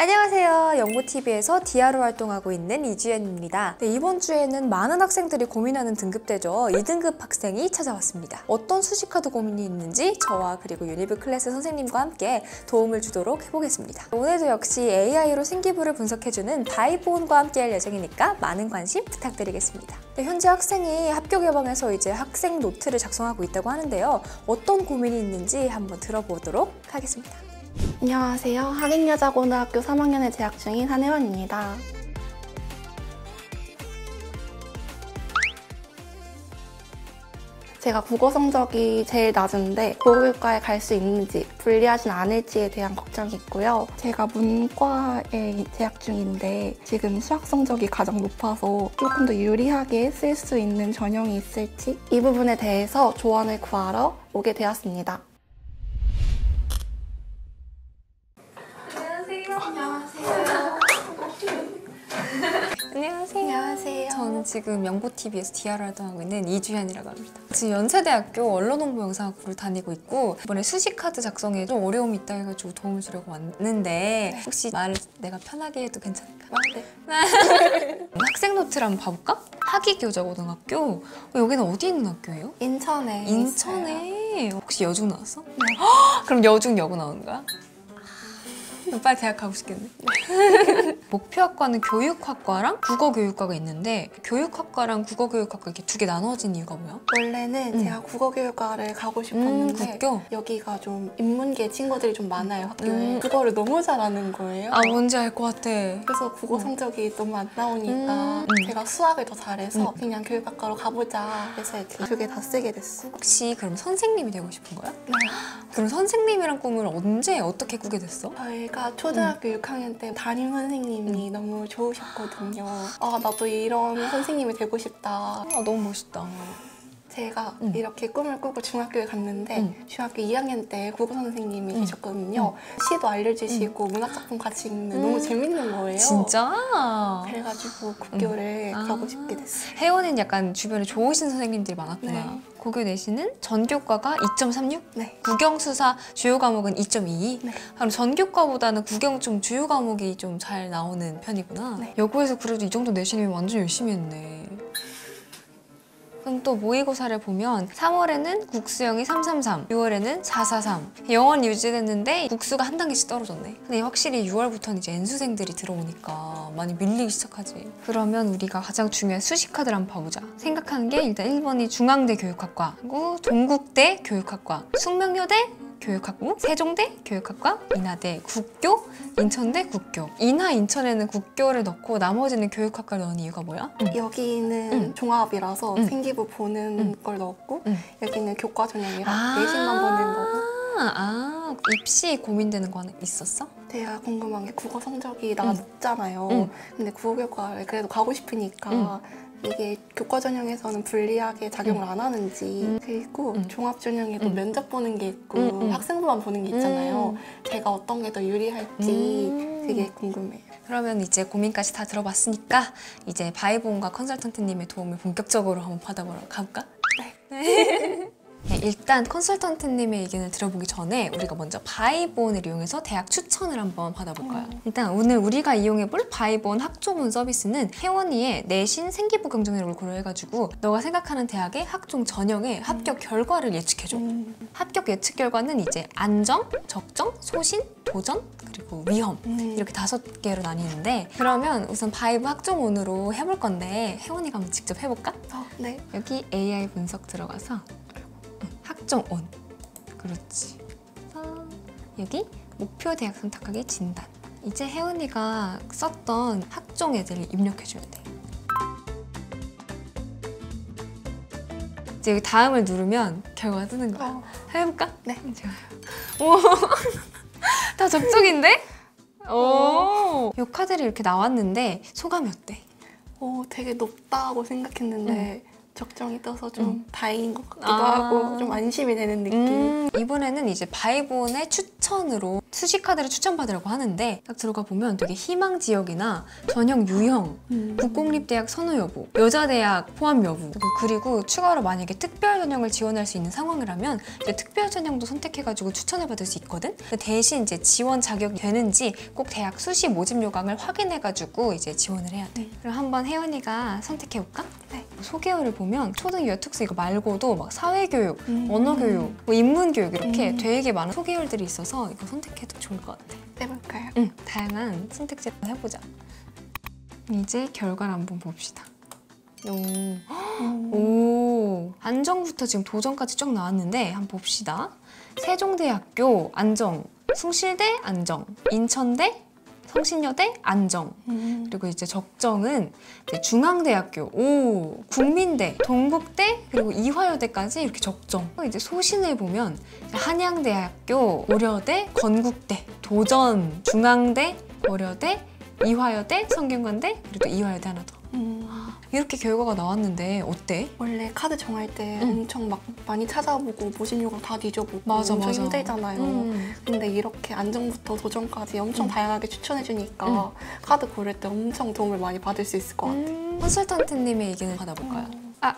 안녕하세요. 영모TV에서 디아로 활동하고 있는 이주연입니다. 이번 주에는 많은 학생들이 고민하는 등급대죠. 2등급 학생이 찾아왔습니다. 어떤 수식카드 고민이 있는지 저와 그리고 유니브 클래스 선생님과 함께 도움을 주도록 해보겠습니다. 오늘도 역시 AI로 생기부를 분석해주는 바이본과 함께 할 예정이니까 많은 관심 부탁드리겠습니다. 현재 학생이 합격 예방에서 이제 학생 노트를 작성하고 있다고 하는데요. 어떤 고민이 있는지 한번 들어보도록 하겠습니다. 안녕하세요. 하객여자고등학교 3학년에 재학 중인 한혜원입니다. 제가 국어 성적이 제일 낮은데 국어교과에 갈 수 있는지 불리하진 않을지에 대한 걱정이 있고요. 제가 문과에 재학 중인데 지금 수학 성적이 가장 높아서 조금 더 유리하게 쓸 수 있는 전형이 있을지 이 부분에 대해서 조언을 구하러 오게 되었습니다. 안녕하세요. 저는 지금 영모TV에서 디아로 활동하고 있는 이주현이라고 합니다. 지금 연세대학교 언론홍보영상학부를 다니고 있고 이번에 수식카드 작성에 좀 어려움이 있다 해가지고 도움을 주려고 왔는데 혹시 말을 내가 편하게 해도 괜찮을까? 네. 학생 노트를 한번 봐볼까? 하기교자고등학교. 여기는 어디 있는 학교예요? 인천에 있어요. 혹시 여중 나왔어? 네. 그럼 여중 여고 나오는 거야? 빨리 대학 가고 싶겠네. 목표학과는 교육학과랑 국어교육과가 있는데 교육학과랑 국어교육학과 이렇게 두 개 나눠진 이유가 뭐야? 원래는 제가 국어교육과를 가고 싶었는데 국교? 여기가 좀 인문계 친구들이 좀 많아요, 학교에. 그거를 너무 잘하는 거예요. 아, 뭔지 알 것 같아. 그래서 국어 성적이 너무 안 나오니까 제가 수학을 더 잘해서 그냥 교육학과로 가보자 해서 이렇게 두 개 다 쓰게 됐어. 혹시 그럼 선생님이 되고 싶은 거야? 네. 그럼 선생님이란 꿈을 언제 어떻게 꾸게 됐어? 저희가 초등학교 6학년 때 담임 선생님이 너무 좋으셨거든요. 아, 나도 이런 선생님이 되고 싶다. 아, 너무 멋있다. 제가 이렇게 꿈을 꾸고 중학교에 갔는데 중학교 2학년 때 국어 선생님이 계셨거든요. 시도 알려주시고 문학작품 같이 읽는 너무 재밌는 거예요. 진짜? 그래가지고 국교를 가고 싶게 됐어요. 혜원이는 약간 주변에 좋으신 선생님들이 많았구나. 네. 고교 내신은 전교과가 2.36? 네. 국영수사 주요 과목은 2.22? 네. 그럼 전교과보다는 국영 좀 주요 과목이 좀 잘 나오는 편이구나. 네. 여고에서 그래도 이 정도 내신이면 완전 열심히 했네. 그럼 또 모의고사를 보면 3월에는 국수영이 333, 6월에는 443. 영원 유지됐는데 국수가 한 단계씩 떨어졌네. 근데 확실히 6월부터는 이제 N수생들이 들어오니까 많이 밀리기 시작하지. 그러면 우리가 가장 중요한 수식카드를 한번 봐보자. 생각하는 게 일단 1번이 중앙대 교육학과, 그리고 동국대 교육학과, 숙명여대 교육학부, 세종대 교육학과, 인하대 국교, 인천대 국교. 인하 인천에는 국교를 넣고 나머지는 교육학과를 넣은 이유가 뭐야? 여기는 종합이라서 생기부 보는 걸 넣었고 여기는 교과 전형이라 내신만 보는 거고. 입시 고민되는 거 하나 있었어? 제가 궁금한 게 국어 성적이 낮잖아요. 근데 국어교과를 그래도 가고 싶으니까 이게 교과 전형에서는 불리하게 작용을 안 하는지 그리고 종합 전형에도 면접 보는 게 있고 학생부만 보는 게 있잖아요. 제가 어떤 게 더 유리할지 그게 궁금해요. 그러면 이제 고민까지 다 들어봤으니까 이제 바이본과 컨설턴트님의 도움을 본격적으로 한번 받아보러 가볼까? 네. 네, 일단 컨설턴트님의 의견을 들어보기 전에 우리가 먼저 바이본을 이용해서 대학 추천을 한번 받아볼까요? 일단 오늘 우리가 이용해볼 바이본 학종문 서비스는 혜원이의 내신 생기부 경쟁률을 고려해가지고 너가 생각하는 대학의 학종 전형의 합격 결과를 예측해줘. 합격 예측 결과는 이제 안정, 적정, 소신, 도전, 그리고 위험 이렇게 5개로 나뉘는데 그러면 우선 바이브 학종온으로 해볼 건데 혜원이가 한번 직접 해볼까? 네. 여기 AI 분석 들어가서 학종온. 그렇지. 여기 목표 대학 선택하기 진단. 이제 혜은이가 썼던 학종 애들을 입력해줘야 돼. 이제 여기 다음을 누르면 결과가 뜨는 거야. 해볼까? 네. 좋아요. 오, 다 적중인데? 오, 이 카드들이 이렇게 나왔는데 소감이 어때? 되게 높다고 생각했는데 적정이 떠서 좀 다행인 것 같기도 하고 좀 안심이 되는 느낌. 이번에는 이제 바이본의 추천으로 수시카드를 추천받으라고 하는데 딱 들어가 보면 되게 희망 지역이나 전형 유형, 국공립대학 선호 여부, 여자대학 포함 여부, 그리고 추가로 만약에 특별 전형을 지원할 수 있는 상황이라면 이제 특별 전형도 선택해가지고 추천을 받을 수 있거든. 대신 이제 지원 자격이 되는지 꼭 대학 수시 모집 요강을 확인해가지고 이제 지원을 해야 돼. 그럼 한번 혜연이가 선택해볼까? 네. 소개어를 보면 초등 유아특수 이거 말고도 막 사회교육, 언어교육, 뭐 인문교육 이렇게 되게 많은 소개어들이 있어서 이거 선택해도 좋을 것 같아. 해볼까요? 다양한 선택지를 해보자. 이제 결과를 한번 봅시다. 오, 안정부터 지금 도전까지 쭉 나왔는데 한번 봅시다. 세종대학교 안정, 숭실대 안정, 인천대, 성신여대 안정, 그리고 이제 적정은 이제 중앙대학교, 국민대, 동국대, 그리고 이화여대까지 이렇게 적정. 이제 소신을 보면 한양대학교, 고려대, 건국대, 도전, 중앙대, 고려대, 이화여대, 성균관대, 그리고 이화여대 하나 더. 이렇게 결과가 나왔는데 어때? 원래 카드 정할 때 엄청 막 많이 찾아보고 모집 요강 다 뒤져보고 맞아. 엄청 힘들잖아요. 근데 이렇게 안정부터 도전까지 엄청 다양하게 추천해주니까 카드 고를 때 엄청 도움을 많이 받을 수 있을 것 같아요. 컨설턴트님의 의견을 받아볼까요?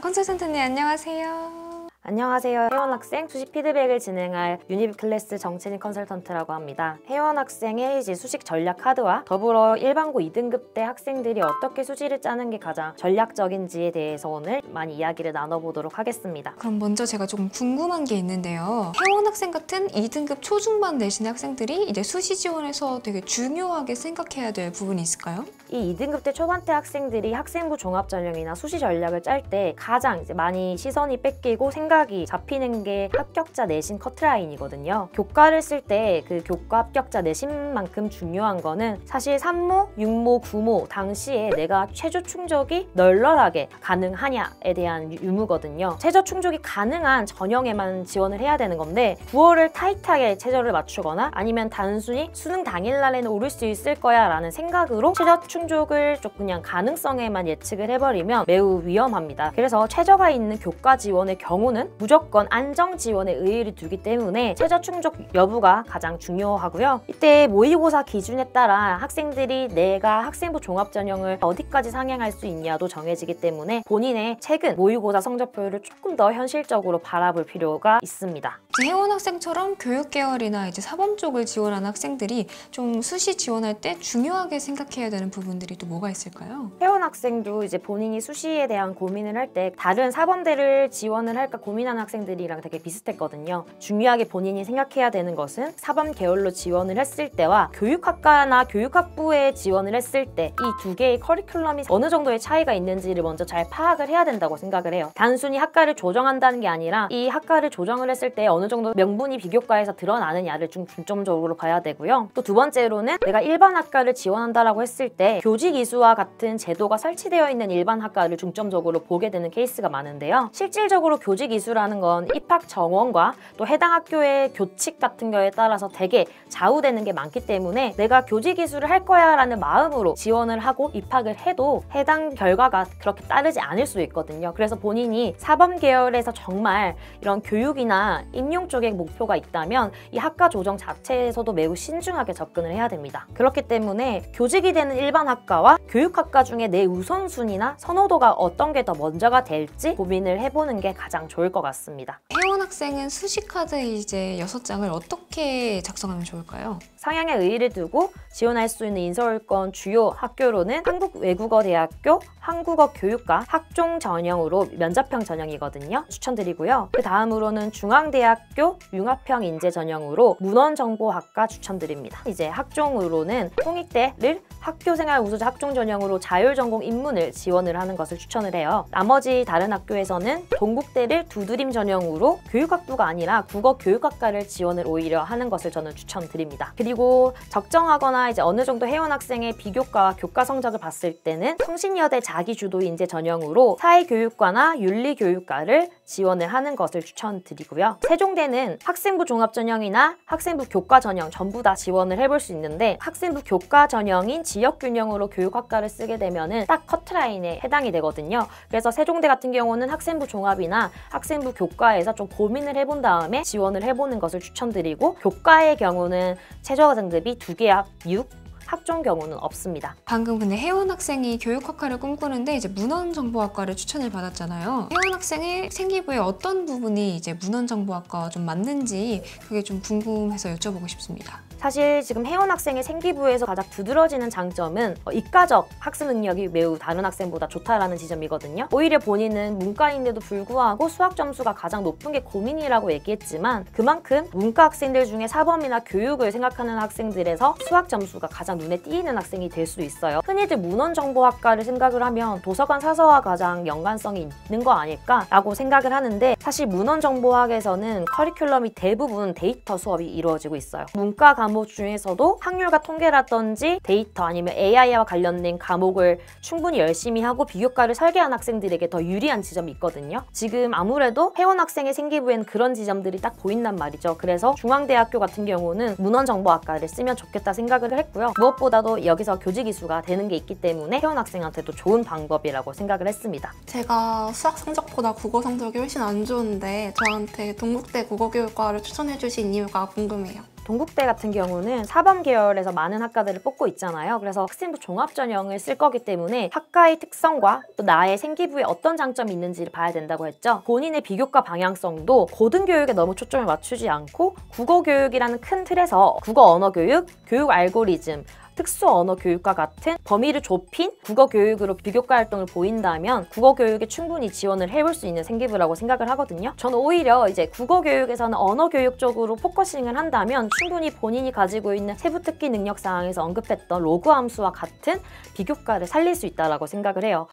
컨설턴트님 안녕하세요. 안녕하세요. 혜원 학생 수시 피드백을 진행할 유니브 클래스 정채린 컨설턴트라고 합니다. 혜원 학생의 이제 수식 전략 카드와 더불어 일반고 2등급 때 학생들이 어떻게 수시를 짜는 게 가장 전략적인지에 대해서 오늘 많이 이야기를 나눠보도록 하겠습니다. 그럼 먼저 제가 조금 궁금한 게 있는데요. 혜원 학생 같은 2등급 초중반 내신의 학생들이 이제 수시 지원에서 되게 중요하게 생각해야 될 부분이 있을까요? 이 2등급 때 초반 때 학생들이 학생부 종합전형이나 수시 전략을 짤 때 가장 이제 많이 시선이 뺏기고 생각이 잡히는 게 합격자 내신 커트라인이거든요. 교과를 쓸 때 그 교과 합격자 내신만큼 중요한 거는 사실 3모, 6모, 9모 당시에 내가 최저 충족이 널널하게 가능하냐에 대한 유무거든요. 최저 충족이 가능한 전형에만 지원을 해야 되는 건데 9월을 타이트하게 최저를 맞추거나 아니면 단순히 수능 당일날에는 오를 수 있을 거야 라는 생각으로 최저 충족을 좀 그냥 가능성에만 예측을 해버리면 매우 위험합니다. 그래서 최저가 있는 교과 지원의 경우는 무조건 안정 지원에 의의를 두기 때문에 최저 충족 여부가 가장 중요하고요. 이때 모의고사 기준에 따라 학생들이 내가 학생부 종합전형을 어디까지 상향할 수 있냐도 정해지기 때문에 본인의 최근 모의고사 성적표를 조금 더 현실적으로 바라볼 필요가 있습니다. 혜원 학생처럼 교육 계열이나 이제 사범 쪽을 지원하는 학생들이 좀 수시 지원할 때 중요하게 생각해야 되는 부분들이 또 뭐가 있을까요? 혜원 학생도 이제 본인이 수시에 대한 고민을 할 때 다른 사범대를 지원을 할까 고민하는 학생들이랑 되게 비슷했거든요. 중요하게 본인이 생각해야 되는 것은 사범 계열로 지원을 했을 때와 교육학과나 교육학부에 지원을 했을 때 이 두 개의 커리큘럼이 어느 정도의 차이가 있는지를 먼저 잘 파악을 해야 된다고 생각을 해요. 단순히 학과를 조정한다는 게 아니라 이 학과를 조정을 했을 때 어느 정도 명분이 비교과에서 드러나느냐를 좀 중점적으로 봐야 되고요. 또 두 번째로는 내가 일반 학과를 지원한다라고 했을 때 교직 이수와 같은 제도가 설치되어 있는 일반 학과를 중점적으로 보게 되는 케이스가 많은데요. 실질적으로 교직 이수라는 건 입학 정원과 또 해당 학교의 교칙 같은 거에 따라서 되게 좌우되는 게 많기 때문에 내가 교직 이수를 할 거야 라는 마음으로 지원을 하고 입학을 해도 해당 결과가 그렇게 따르지 않을 수 있거든요. 그래서 본인이 사범 계열에서 정말 이런 교육이나 임용 쪽에 목표가 있다면 이 학과 조정 자체에서도 매우 신중하게 접근을 해야 됩니다. 그렇기 때문에 교직이 되는 일반 학과와 교육학과 중에 내 우선순위나 선호도가 어떤 게 더 먼저가 될지 고민을 해보는 게 가장 좋을 것 같습니다. 혜원 학생은 수시카드 이제 6장을 어떻게 작성하면 좋을까요? 상향에 의의를 두고 지원할 수 있는 인서울권 주요 학교로는 한국외국어대학교, 한국어교육과 학종 전형으로 면접형 전형이거든요. 추천드리고요. 그 다음으로는 중앙대학교 융합형 인재 전형으로 문헌정보학과 추천드립니다. 이제 학종으로는 통익대를 학교생활 우수자 학종 전형으로 자율전공 인문을 지원을 하는 것을 추천을 해요. 나머지 다른 학교에서는 동국대를 두드림 전형으로 경우에도 교육학부가 아니라 국어교육학과를 지원을 오히려 하는 것을 저는 추천드립니다. 그리고 적정하거나 이제 어느 정도 해온 학생의 비교과와 교과 성적을 봤을 때는 성신여대 자기주도 인재 전형으로 사회교육과나 윤리교육과를 지원을 하는 것을 추천드리고요. 세종대는 학생부 종합 전형이나 학생부 교과 전형 전부 다 지원을 해볼 수 있는데 학생부 교과 전형인 지역균형으로 교육학과를 쓰게 되면은 딱 커트라인에 해당이 되거든요. 그래서 세종대 같은 경우는 학생부 종합이나 학생부 교과에서 좀 고민을 해본 다음에 지원을 해보는 것을 추천드리고 교과의 경우는 최저 등급이 2개 합 6, 학종 경우는 없습니다. 방금 근데 혜원 학생이 교육학과를 꿈꾸는데 이제 문헌정보학과를 추천을 받았잖아요. 혜원 학생의 생기부의 어떤 부분이 이제 문헌정보학과와 좀 맞는지 그게 좀 궁금해서 여쭤보고 싶습니다. 사실 지금 혜원 학생의 생기부에서 가장 두드러지는 장점은 이과적 학습 능력이 매우 다른 학생보다 좋다라는 지점이거든요. 오히려 본인은 문과인데도 불구하고 수학 점수가 가장 높은 게 고민이라고 얘기했지만 그만큼 문과 학생들 중에 사범이나 교육을 생각하는 학생들에서 수학 점수가 가장 눈에 띄는 학생이 될 수 있어요. 흔히들 문헌정보학과를 생각을 하면 도서관 사서와 가장 연관성이 있는 거 아닐까라고 생각을 하는데 사실 문헌정보학에서는 커리큘럼이 대부분 데이터 수업이 이루어지고 있어요. 문과 과목 중에서도 확률과 통계라든지 데이터 아니면 AI와 관련된 과목을 충분히 열심히 하고 비교과를 설계한 학생들에게 더 유리한 지점이 있거든요. 지금 아무래도 혜원 학생의 생기부에는 그런 지점들이 딱 보인단 말이죠. 그래서 중앙대학교 같은 경우는 문헌정보학과를 쓰면 좋겠다 생각을 했고요. 무엇보다도 여기서 교직이수가 되는 게 있기 때문에 혜원 학생한테도 좋은 방법이라고 생각을 했습니다. 제가 수학 성적보다 국어 성적이 훨씬 안 좋은데 저한테 동국대 국어교육과를 추천해주신 이유가 궁금해요. 동국대 같은 경우는 사범 계열에서 많은 학과들을 뽑고 있잖아요. 그래서 학생부 종합 전형을 쓸 거기 때문에 학과의 특성과 또 나의 생기부에 어떤 장점이 있는지를 봐야 된다고 했죠. 본인의 비교과 방향성도 고등교육에 너무 초점을 맞추지 않고 국어교육이라는 큰 틀에서 국어 언어교육, 교육 알고리즘, 특수 언어 교육과 같은 범위를 좁힌 국어 교육으로 비교과 활동을 보인다면 국어 교육에 충분히 지원을 해볼 수 있는 생기부라고 생각을 하거든요. 저는 오히려 이제 국어 교육에서는 언어 교육 쪽으로 포커싱을 한다면 충분히 본인이 가지고 있는 세부 특기 능력 사항에서 언급했던 로그 함수와 같은 비교과를 살릴 수 있다고 생각을 해요.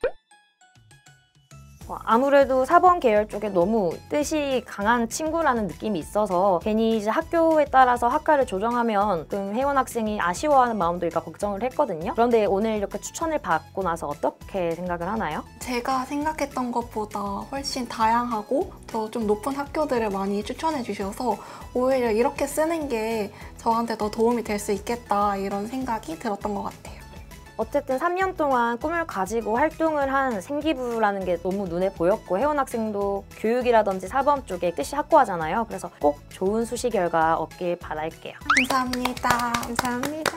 아무래도 사범 계열 쪽에 너무 뜻이 강한 친구라는 느낌이 있어서 괜히 이제 학교에 따라서 학과를 조정하면 좀 혜원 학생이 아쉬워하는 마음도 일까 걱정을 했거든요. 그런데 오늘 이렇게 추천을 받고 나서 어떻게 생각을 하나요? 제가 생각했던 것보다 훨씬 다양하고 더 좀 높은 학교들을 많이 추천해 주셔서 오히려 이렇게 쓰는 게 저한테 더 도움이 될 수 있겠다 이런 생각이 들었던 것 같아요. 어쨌든 3년 동안 꿈을 가지고 활동을 한 생기부라는 게 너무 눈에 보였고 혜원 학생도 교육이라든지 사범 쪽에 뜻이 확고하잖아요. 그래서 꼭 좋은 수시 결과 얻길 바랄게요. 감사합니다. 감사합니다.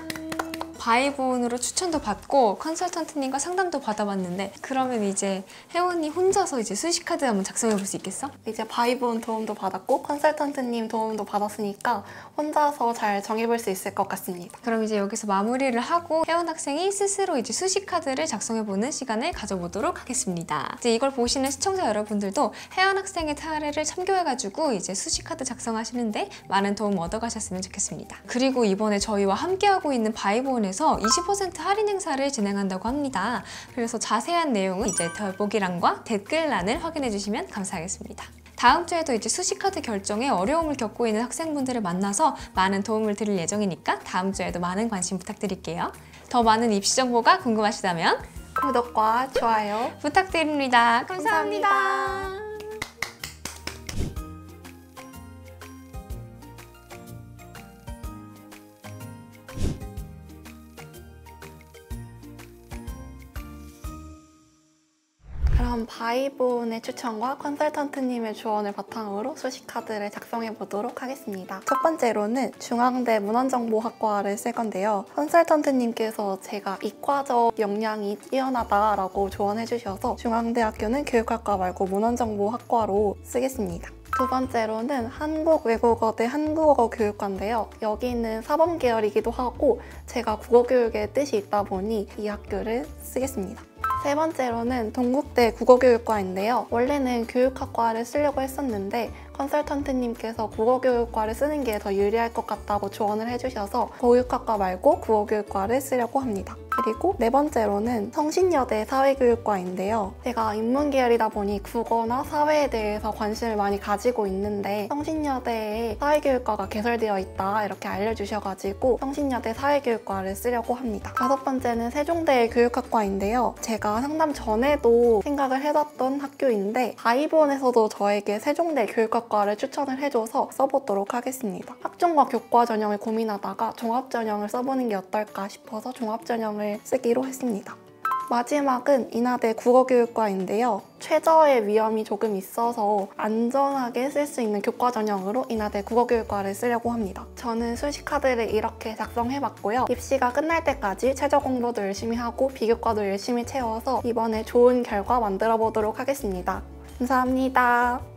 바이본으로 추천도 받고 컨설턴트님과 상담도 받아봤는데 그러면 이제 혜원이 혼자서 이제 수시카드 한번 작성해 볼 수 있겠어? 이제 바이본 도움도 받았고 컨설턴트님 도움도 받았으니까 혼자서 잘 정해볼 수 있을 것 같습니다. 그럼 이제 여기서 마무리를 하고 혜원 학생이 스스로 이제 수시카드를 작성해보는 시간을 가져보도록 하겠습니다. 이제 이걸 보시는 시청자 여러분들도 혜원 학생의 사례를 참고해가지고 이제 수시카드 작성하시는데 많은 도움 얻어가셨으면 좋겠습니다. 그리고 이번에 저희와 함께하고 있는 바이본에서 20% 할인 행사를 진행한다고 합니다. 그래서 자세한 내용은 이제 더보기란과 댓글란을 확인해 주시면 감사하겠습니다. 다음 주에도 이제 수시카드 결정에 어려움을 겪고 있는 학생분들을 만나서 많은 도움을 드릴 예정이니까 다음 주에도 많은 관심 부탁드릴게요. 더 많은 입시 정보가 궁금하시다면 구독과 좋아요 부탁드립니다. 감사합니다. 감사합니다. 그럼 바이본의 추천과 컨설턴트님의 조언을 바탕으로 수시카드를 작성해 보도록 하겠습니다. 첫 번째로는 중앙대 문헌정보학과를 쓸 건데요. 컨설턴트님께서 제가 이과적 역량이 뛰어나다라고 조언해 주셔서 중앙대학교는 교육학과 말고 문헌정보학과로 쓰겠습니다. 두 번째로는 한국외국어대 한국어교육과인데요. 여기는 사범 계열이기도 하고 제가 국어교육에 뜻이 있다 보니 이 학교를 쓰겠습니다. 세 번째로는 동국대 국어교육과인데요. 원래는 교육학과를 쓰려고 했었는데 컨설턴트님께서 국어교육과를 쓰는 게 더 유리할 것 같다고 조언을 해주셔서 보육학과 말고 국어교육과를 쓰려고 합니다. 그리고 네 번째로는 성신여대 사회교육과인데요. 제가 인문계열이다 보니 국어나 사회에 대해서 관심을 많이 가지고 있는데 성신여대에 사회교육과가 개설되어 있다 이렇게 알려주셔가지고 성신여대 사회교육과를 쓰려고 합니다. 다섯 번째는 세종대 교육학과인데요. 제가 상담 전에도 생각을 해봤던 학교인데 바이본에서도 저에게 세종대 교육학과를 추천을 해줘서 써보도록 하겠습니다. 학종과 교과 전형을 고민하다가 종합전형을 써보는 게 어떨까 싶어서 종합전형을 쓰기로 했습니다. 마지막은 인하대 국어교육과인데요. 최저의 위험이 조금 있어서 안전하게 쓸 수 있는 교과 전형으로 인하대 국어교육과를 쓰려고 합니다. 저는 수시카드를 이렇게 작성해봤고요. 입시가 끝날 때까지 최저 공부도 열심히 하고 비교과도 열심히 채워서 이번에 좋은 결과 만들어 보도록 하겠습니다. 감사합니다.